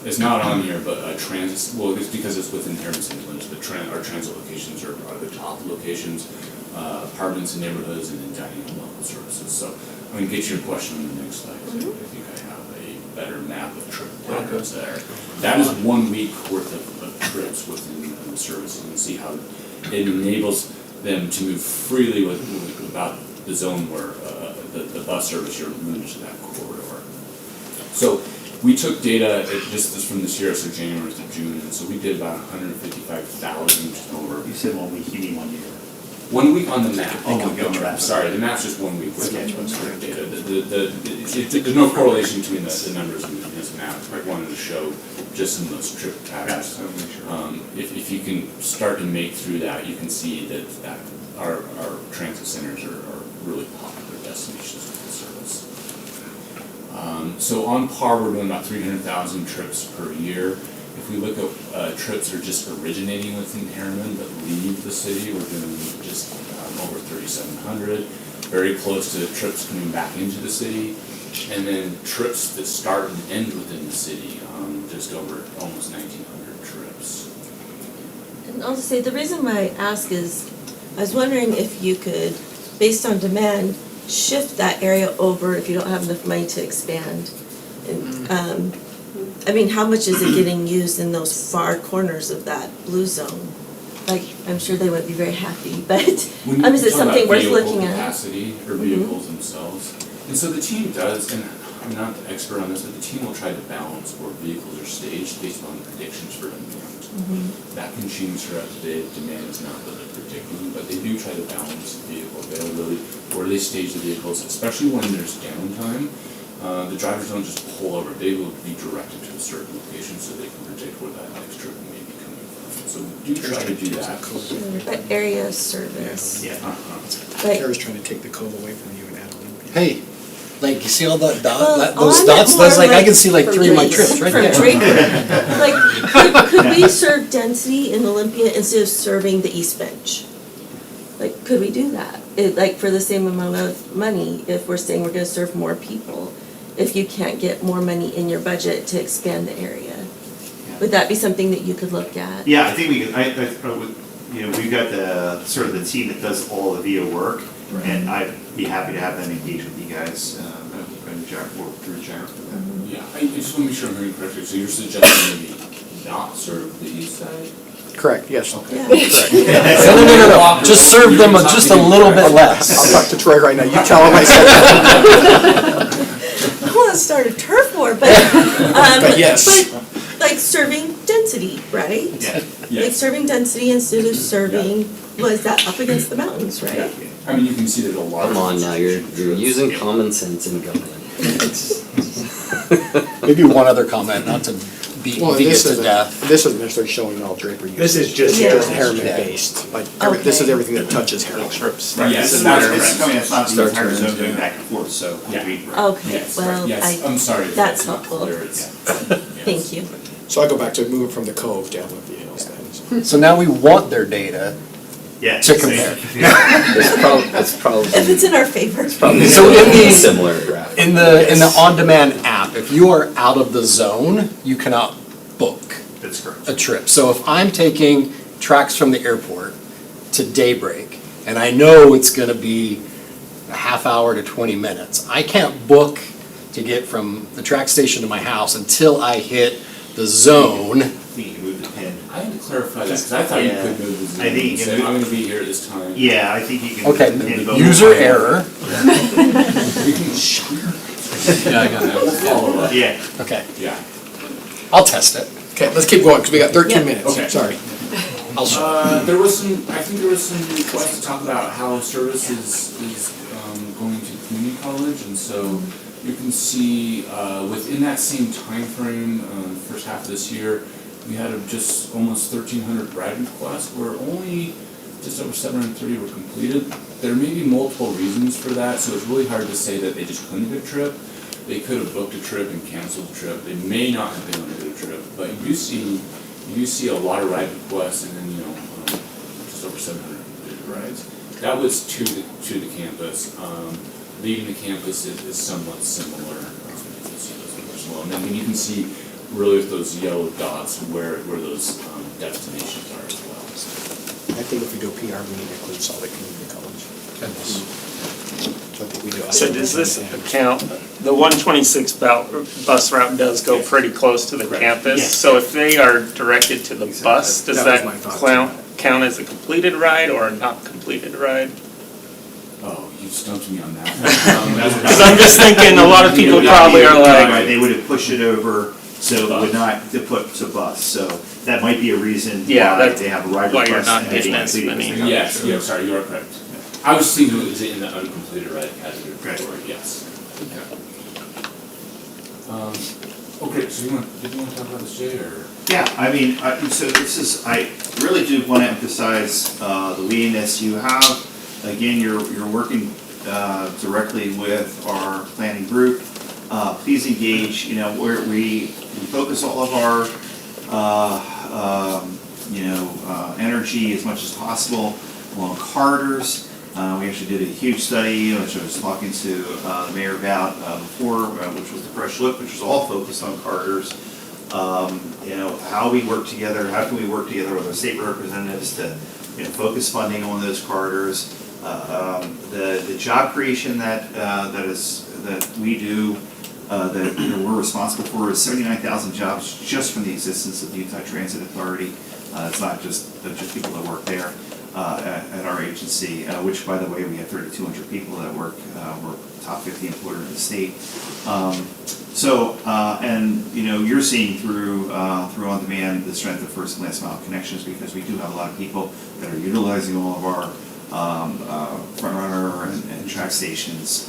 It's not on here, but transit, well, it's because it's within Harriman city limits, but our transit locations are the top locations, apartments and neighborhoods, and then dining and local services. So I'm gonna get to your question on the next slide, 'cause I think I have a better map of trip patterns there. That is 1 week worth of trips within the service. You can see how it enables them to move freely with about the zone where the bus service, you're limited to that corridor. So we took data, this is from this year, so January to June, and so we did about 155,000 over. You said 1 week, you mean 1 year? 1 week on the map. Oh, on the map. Sorry, the map's just 1 week worth of data. There's no correlation between the numbers in this map. I wanted to show just in those trip patterns. If you can start to make through that, you can see that our transit centers are really popular destinations for the service. So on par, we're doing about 300,000 trips per year. If we look at trips that are just originating within Harriman but leave the city, we're doing just over 3,700. Very close to trips coming back into the city. And then trips that start and end within the city, just over almost 1,900 trips. And I'll just say, the reason why I ask is, I was wondering if you could, based on demand, shift that area over if you don't have enough money to expand. And, I mean, how much is it getting used in those far corners of that blue zone? Like, I'm sure they wouldn't be very happy, but is it something worth looking at? Capacity or vehicles themselves. And so the team does, and I'm not the expert on this, but the team will try to balance where vehicles are staged based on predictions for demand. That can change throughout the day. Demand is not really predicting, but they do try to balance vehicle availability, where they stage the vehicles, especially when there's downtime. The drivers don't just pull over, they will be directed to a certain location so they can predict where that next trip may be coming from. So we do try to do that. Sure, but area service. Yeah. Like, Gary's trying to take the cove away from you and add Olympia. Hey, like, you see all that Well, those I meant dots? more That's like, I like can see like from 3 of my Draper. trips right From there. Draper. Like, could we serve density in Olympia instead of serving the East Bench? Like, could we do that? Like, for the same amount of money, if we're saying we're gonna serve more people, if you can't get more money in your budget to expand the area? Would that be something that you could look at? Yeah, I think we could, I would, we've got the, sort of the team that does all the VIA work, and I'd be happy to have them engage with you guys, and work through Jared for that. Yeah, I just want to make sure I'm hearing correctly, so you're suggesting maybe not serve the east side? Correct, yes. Okay. No. Just serve them just a little bit less. I'll talk to Troy right now, you tell him I said that. Well, start a turf war, but, But yes. but like serving density, right? Yeah. Like serving density instead of serving, was that up against the mountains, right? I mean, you can see that a lot of. Come on now, you're using common sense in government. Maybe one other comment, not to beat Well, beat it this to isn't, death. this isn't necessarily showing all draper use. This is just. Yeah. Just Harriman based, like, this is Okay. everything that touches Harriman. Trips. Right, Yes, this is that's not, correct. it's not the Start entire turns, zone going yeah. back and forth, so. Yeah. Okay, Yes, well, yes, I'm sorry. if that's not helpful. clear. It's- Thank you. So I go back to moving from the cove down with the hills then. So now we want their data Yeah. to compare. It's probably If it's in our favor. probably So in the- similar graph. In the on-demand app, if you are out of the zone, you cannot book That's correct. a trip. So if I'm taking tracks from the airport to Daybreak, and I know it's gonna be a half hour to 20 minutes, I can't book to get from the track station to my house until I hit the zone. I think you can move the pin. I had to clarify that, because I thought you Yeah. could move the I think Zoom you and can say, move- I'm gonna be here at this time. Yeah, I think you can. Okay, pin both user lines. error. Yeah, I got that. Follow up. Yeah. Okay, Yeah. I'll test it. Okay, let's keep going, because we got 13 Yeah. minutes, Okay. sorry. I'll show. There was some, I think there was some requests to talk about how service is going to community college, and so you can see, within that same timeframe, first half of this year, we had just almost 1,300 ride requests, where only just over 730 were completed. There may be multiple reasons for that, so it's really hard to say that they just couldn't get a trip. They could have booked a trip and canceled a trip. They may not have been on a good trip, but you do see a lot of ride requests, and then, just over 700 completed rides. That was to the campus. Leaving the campus is somewhat similar. You can see those numbers as well. And then you can see really with those yellow dots where those destinations are as well. So. I think if we do a PR, we need to include Salt Lake Community College. So I think we do. So does this account, the 126 bus route does go pretty close to the campus? Yes. So if they are directed to the bus, does That was that my thought. count as a completed ride or a not completed ride? Oh, you stumped me on that. Because I'm just thinking, a lot of people probably are Right, like, they would have pushed it over, so it would not, to put to bus, so that might be a reason Yeah, why that's they have a ride why request. you're not and it's getting not as completed many. because they Yes, got yeah, it. sorry, you are correct. I was thinking it was in the uncompleted ride category, Right. yes. Okay, so did you want to talk about this, Jay, or? Yeah, I mean, so this is, I really do want to emphasize the leadiness you have. Again, you're working directly with our planning group. Please engage, where we focus all of our, energy as much as possible along corridors. We actually did a huge study, which I was talking to the mayor about before, which was the Fresh Look, which was all focused on corridors. How we work together, how can we work together with our state representatives to, focus funding on those corridors. The job creation that we do, that we're responsible for is 79,000 jobs just from the existence of the Utah Transit Authority. It's not just people that work there at our agency, which, by the way, we have 3,200 people that work. We're top 50 employer in the state. You're seeing through On Demand the strength of first and last mile connections, because we do have a lot of people that are utilizing all of our front runner and track stations.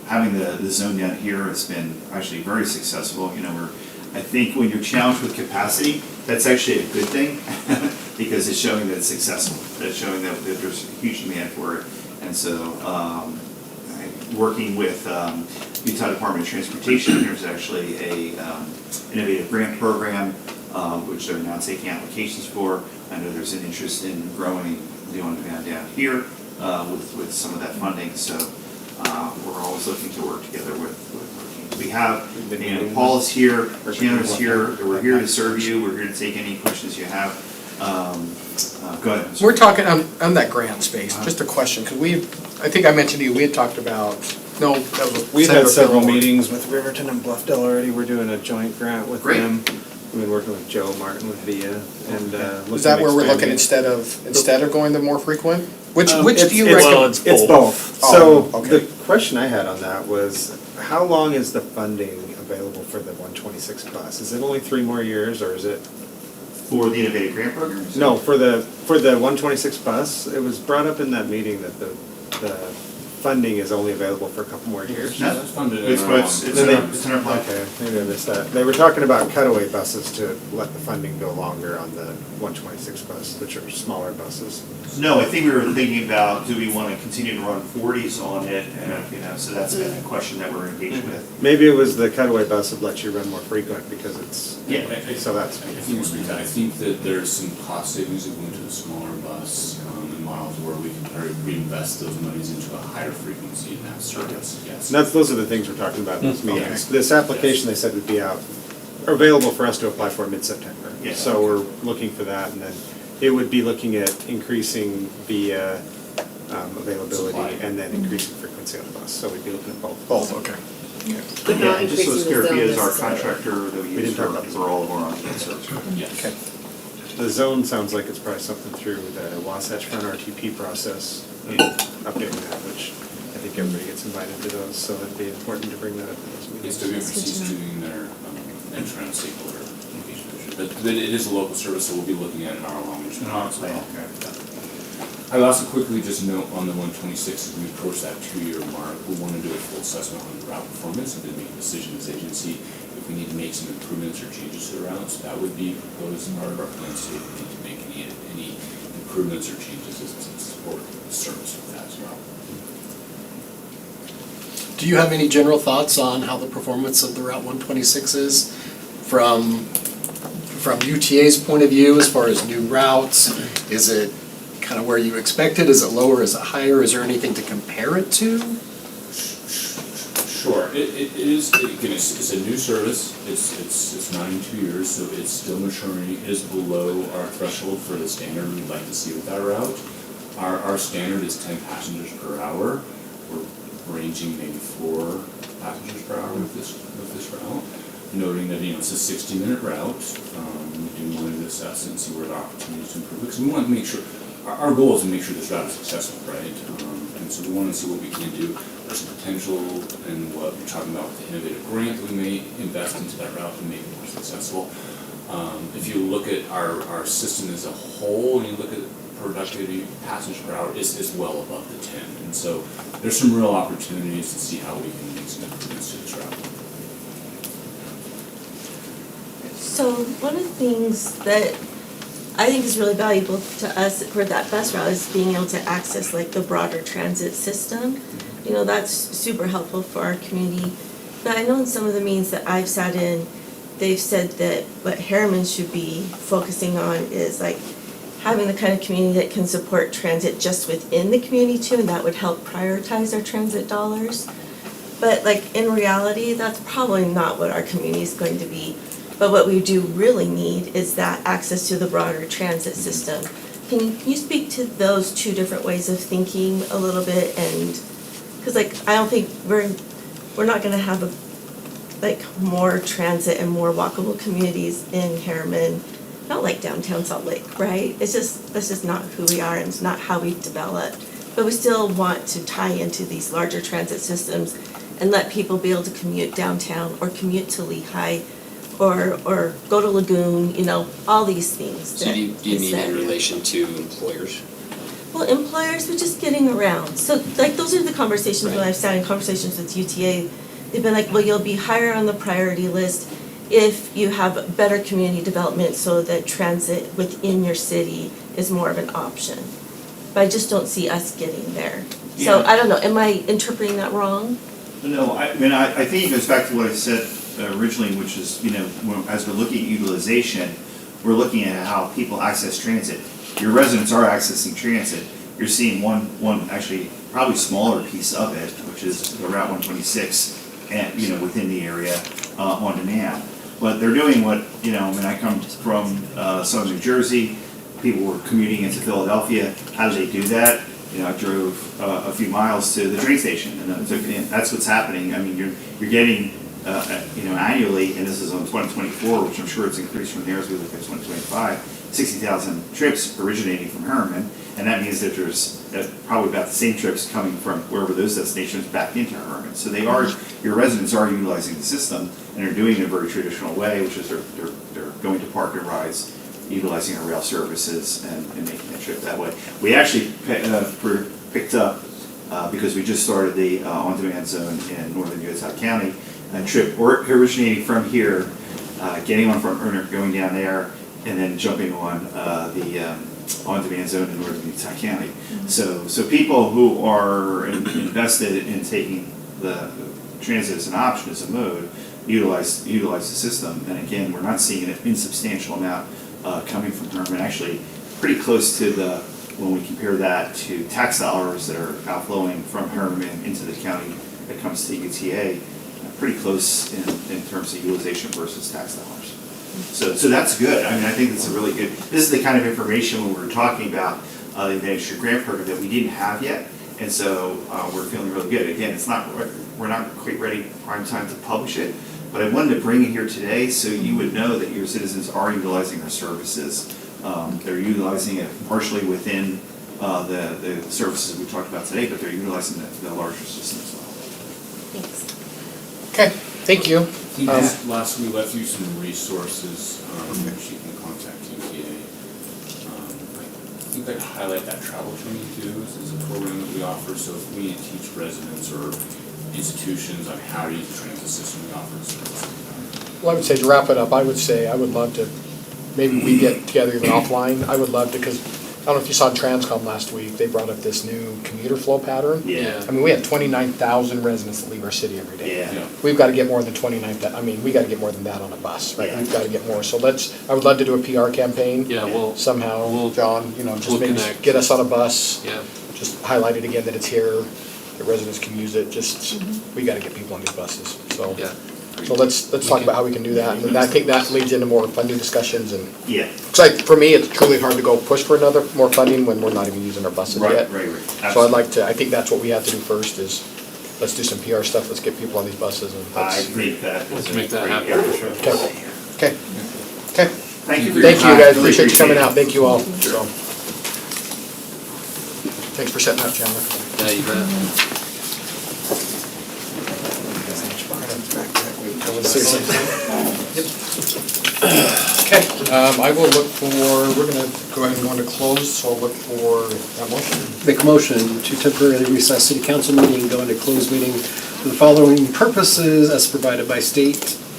Having the zone down here has been actually very successful. I think when you're challenged with capacity, that's actually a good thing because it's showing that it's successful. It's showing that there's a huge demand for it. And so, working with Utah Department of Transportation, there's actually a innovative grant program which they're now taking applications for. I know there's an interest in growing the on-demand down here with some of that funding. So we're always looking to work together with our teams. We have, Paul is here, Chandler's here. We're here to serve you. We're here to take any questions you have. Go ahead. We're talking on that grant space, just a question, because I think I mentioned to you, we had talked about, no, that was. We've Senator had several Fillmore. meetings with Riverton and Bluffdale already. We're doing a joint grant with Great. them. We've been working with Joe Martin with VIA and Is that where we're looking expanding. instead of going the more frequent? Which do you It's- recommend? It's both. Oh, So okay. the question I had on that was, how long is the funding available for the 126 bus? Is it only 3 more years, or is it? For the innovative grant programs? No, for the 126 bus, it was brought up in that meeting that the funding is only available for a couple more years. No, It's funded in it's, our it's, long- it's in our, it's in our plan. Okay, maybe I missed that. They were talking about cutaway buses to let the funding go longer on the 126 bus, which are smaller buses. No, I think we were thinking about, do we want to continue to run 40s on it, and, you know, so that's been a question that we're engaged with. Maybe it was the cutaway bus would let you run more frequent because it's, Yeah. so that's. I think it's because I think that there's some cost savings of going to a smaller bus, and models where we can reinvest those monies into a higher frequency in that service, yes. And those are the things we're talking about in this meeting. This application, they said, would be out, or available for us to apply for mid-September. Yeah. So we're looking for that, and then it would be looking at increasing the availability Supply. and then increasing frequency on the bus. So we'd be looking at both. Both, okay. But not Yeah, just so increasing the Scarabia is zone our necessarily. contractor that we We use didn't talk for, about the for all of our on-demand service. Yes. Okay. The zone sounds like it's probably something through the Wasatch Front RTP process, and updating that, which I think everybody gets invited to those, so it'd be important to bring that up in those Yes, meetings. WFRC is doing their interim stakeholder engagement, but it is a local service, so we'll be looking at it in our long-range plan as well. I'll also quickly just note on the 126, as we approach that 2-year mark, we want to do a full assessment on the route performance and then make a decision as agency if we need to make some improvements or changes to the routes. That would be proposed as part of our plan, so if we need to make any improvements or changes to support service with that as well. Do you have any general thoughts on how the performance of the Route 126 is from UTA's point of view as far as new routes? Is it kind of where you expected? Is it lower? Is it higher? Is there anything to compare it to? Sure, it is, again, it's a new service, it's not in 2 years, so it's still maturing, it is below our threshold for the standard we'd like to see with that route. Our standard is 10 passengers per hour, we're ranging maybe 4 passengers per hour with this route, noting that, it's a 60-minute route, we do want to assess and see where the opportunities to improve, because we want to make sure, our goal is to make sure this route is successful, right? And so we want to see what we can do. There's some potential in what we're talking about with the innovative grant that we may invest into that route to make it more successful. If you look at our system as a whole, and you look at productivity passengers per hour, it's well above the 10. And so there's some real opportunities to see how we can make some improvements to this route. So one of the things that I think is really valuable to us for that bus route is being able to access like the broader transit system. You know, that's super helpful for our community. But I know in some of the meetings that I've sat in, they've said that what Harriman should be focusing on is like having the kind of community that can support transit just within the community too, and that would help prioritize our transit dollars. But like in reality, that's probably not what our community is going to be. But what we do really need is that access to the broader transit system. Can you speak to those two different ways of thinking a little bit? And because like I don't think we're not going to have more transit and more walkable communities in Harriman, not like downtown Salt Lake, right? That's just not who we are, and it's not how we've developed. But we still want to tie into these larger transit systems and let people be able to commute downtown or commute to Lehigh or go to Lagoon, all these things. So do you mean in relation to employers? Well, employers, we're just getting around. So like those are the conversations when I've sat in conversations with UTA. They've been like, well, you'll be higher on the priority list if you have better community development so that transit within your city is more of an option. But I just don't see us getting there. So Yeah. I don't know, am I interpreting that wrong? No, I mean, I think it goes back to what I said originally, which is, as we're looking at utilization, we're looking at how people access transit. Your residents are accessing transit. You're seeing one actually probably smaller piece of it, which is the Route 126, and within the area on demand. But they're doing what I come from southern New Jersey. People were commuting into Philadelphia. How do they do that? I drove a few miles to the train station, and that's what's happening. I mean, you're getting annually, and this is on 2024, which I'm sure it's increased from there as we look at 2025, 60,000 trips originating from Harriman. And that means that there's probably about the same trips coming from wherever those destinations back into Herman. So they are, your residents are utilizing the system, and they're doing it in a very traditional way, which is they're going to park and rides, utilizing our rail services and making the trip that way. We actually picked up, because we just started the on-demand zone in northern Utah County, a trip originating from here, getting on from Erner, going down there, and then jumping on the on-demand zone in northern Utah County. So people who are invested in taking the transit as an option, as a mode, utilize the system. And again, we're not seeing an insubstantial amount coming from Herman. Actually, pretty close to when we compare that to tax dollars that are outflowing from Herman into the county that comes to UTA, pretty close in terms of utilization versus tax dollars. So that's good. I mean, I think it's a really good, this is the kind of information when we were talking about the Advantage Grant Program that we didn't have yet. And so we're feeling really good. Again, we're not quite ready prime time to publish it, but I wanted to bring it here today so you would know that your citizens are utilizing our services. They're utilizing it partially within the services we talked about today, but they're utilizing the larger system as well. Thanks. Okay, thank you. Last, we left you some resources, which you can contact UTA. I think I'd highlight that travel training too, is a program that we offer, so if we need to teach residents or institutions on how to use the transit system, we offer the service. Well, I would say to wrap it up, I would love to, maybe we get together even offline. I would love to, because I don't know if you saw Transcom last week, they brought up this new commuter flow pattern. Yeah. I mean, we have 29,000 residents that leave our city every day. Yeah. We've got to get more than 29,000, I mean, we got to get more than that on a bus, right? Yeah. We've got to get more. So I would love to do a PR campaign. Yeah, Somehow, John, just we'll maybe connect. get us on a bus. Yeah. Just highlight it again that it's here, that residents can use it, we got to get people on these buses, so. Yeah. So let's talk about how we can do that, and I think that leads into more funding discussions and. Yeah. Because for me, it's truly hard to go push for more funding when we're not even using our buses yet. Right. So I think that's what we have to do first is, let's do some PR stuff, let's get people on these buses and I let's. agree with that. Let's make that happen. Okay. Thank you for your Thank you time. guys, Really appreciate you coming out, it. thank you all. So. Thanks for setting up, Chandler. Yeah, you bet. Okay, I will look for, we're gonna go ahead and go into close, so I'll look for that motion. Make a motion to temporarily recess city council meeting, go into closed meeting for the following purposes as provided by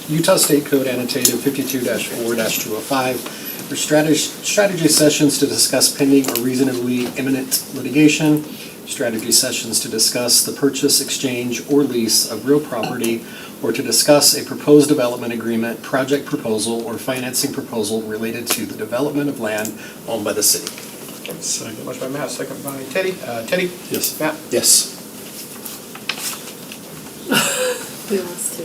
Utah State Code annotated 52-4-205 for strategy sessions to discuss pending or reasonably imminent litigation, strategy sessions to discuss the purchase, exchange, or lease of real property, or to discuss a proposed development agreement, project proposal, or financing proposal related to the development of land owned by the city. Second. Motion by Matt, second by Teddy. Teddy? Yes. Matt? Yes. Who wants to?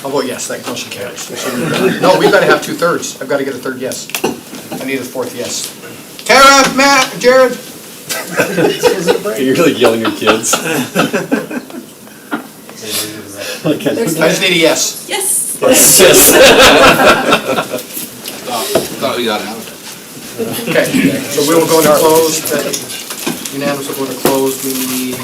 I'll vote yes, that motion carries. No, we've got to have 2/3. I've got to get a third yes. I need a fourth yes. Tara, Matt, Jared? You're like yelling at your kids. I just need a yes. Yes. Yes. Thought we got out of it. Okay, so we will go into closed, unanimous will go into closed, we need